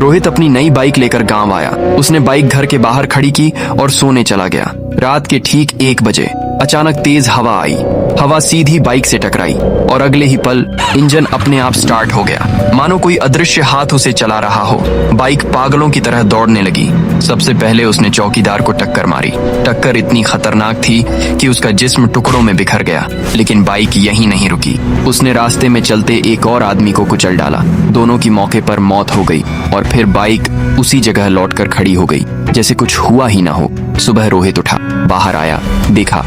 रोहित अपनी नई बाइक लेकर गांव आया। उसने बाइक घर के बाहर खड़ी की और सोने चला गया। रात के ठीक 1 बजे अचानक तेज हवा आई। हवा सीधी बाइक से टकराई और अगले ही पल इंजन अपने आप स्टार्ट हो गया, मानो कोई अदृश्य हाथ उसे चला रहा हो। बाइक पागलों की तरह दौड़ने लगी। सबसे पहले उसने चौकीदार को टक्कर मारी। टक्कर इतनी खतरनाक थी कि उसका जिस्म टुकड़ों में बिखर गया। लेकिन बाइक यहीं नहीं रुकी। उसने रास्ते में चलते एक और आदमी को कुचल डाला। दोनों की मौके पर मौत हो गई और फिर बाइक उसी जगह लौटकर खड़ी हो गई, जैसे कुछ हुआ ही ना हो। सुबह रोहित उठा, बाहर आया, देखा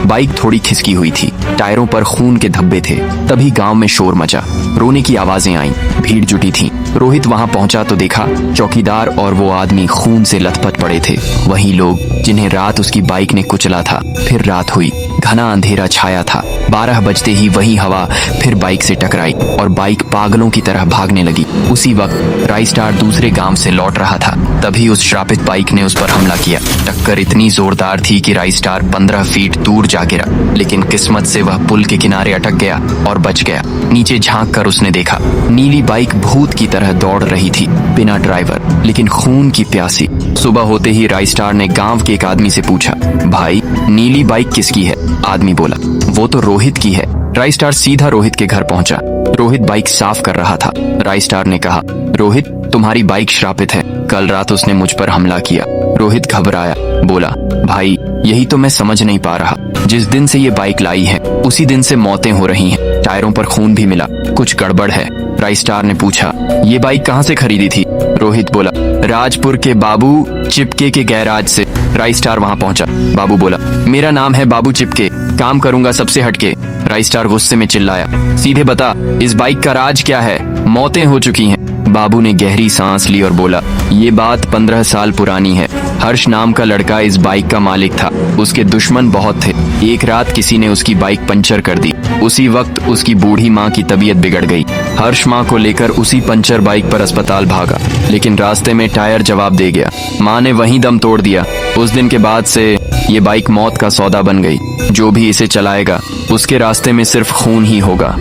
बाइक थोड़ी खिसकी हुई थी, टायरों पर खून के धब्बे थे। तभी गांव में शोर मचा, रोने की आवाजें आईं, भीड़ जुटी थी। रोहित वहां पहुंचा तो देखा चौकीदार और वो आदमी खून से लथपथ पड़े थे। वही लोग जिन्हें रात उसकी बाइक ने कुचला था। फिर रात हुई, घना अंधेरा छाया था। 12 बजते ही वही हवा फिर बाइक से टकराई और बाइक पागलों की तरह भागने लगी। उसी वक्त राइस्टार दूसरे गांव से लौट रहा था। तभी उस श्रापित बाइक ने उस पर हमला किया। टक्कर इतनी जोरदार थी कि राइस्टार 15 फीट दूर जा गिरा, लेकिन किस्मत से वह पुल के किनारे अटक गया और बच गया। नीचे झांक कर उसने देखा नीली बाइक भूत की तरह दौड़ रही थी, बिना ड्राइवर, लेकिन खून की प्यासी। सुबह होते ही राइस्टार ने गांव के एक आदमी से पूछा, भाई नीली बाइक किसकी है? आदमी बोला, वो तो रोहित की है। राइस्टार सीधा रोहित के घर पहुंचा। रोहित बाइक साफ कर रहा था। राइस्टार ने कहा, रोहित तुम्हारी बाइक श्रापित है, कल रात उसने मुझ पर हमला किया। रोहित घबराया, बोला, भाई यही तो मैं समझ नहीं पा रहा। जिस दिन से ये बाइक लाई है उसी दिन से मौतें हो रही हैं, टायरों पर खून भी मिला, कुछ गड़बड़ है। राइस्टार ने पूछा, ये बाइक कहाँ से खरीदी थी? रोहित बोला, राजपुर के बाबू चिपके के गैराज से। राइस्टार वहां पहुंचा। बाबू बोला, मेरा नाम है बाबू चिपके, काम करूंगा सबसे हटके। राइस्टार गुस्से में चिल्लाया, सीधे बता इस बाइक का राज क्या है? मौतें हो चुकी हैं। बाबू ने गहरी सांस ली और बोला, ये बात 15 साल पुरानी है। हर्ष नाम का लड़का इस बाइक का मालिक था। उसके दुश्मन बहुत थे। एक रात किसी ने उसकी बाइक पंचर कर दी। उसी वक्त उसकी बूढ़ी माँ की तबीयत बिगड़ गई। हर्ष माँ को लेकर उसी पंचर बाइक पर अस्पताल भागा, लेकिन रास्ते में टायर जवाब दे गया। माँ ने वहीं दम तोड़ दिया। उस दिन के बाद से ये बाइक मौत का सौदा बन गई। जो भी इसे चलाएगा उसके रास्ते में सिर्फ खून ही होगा।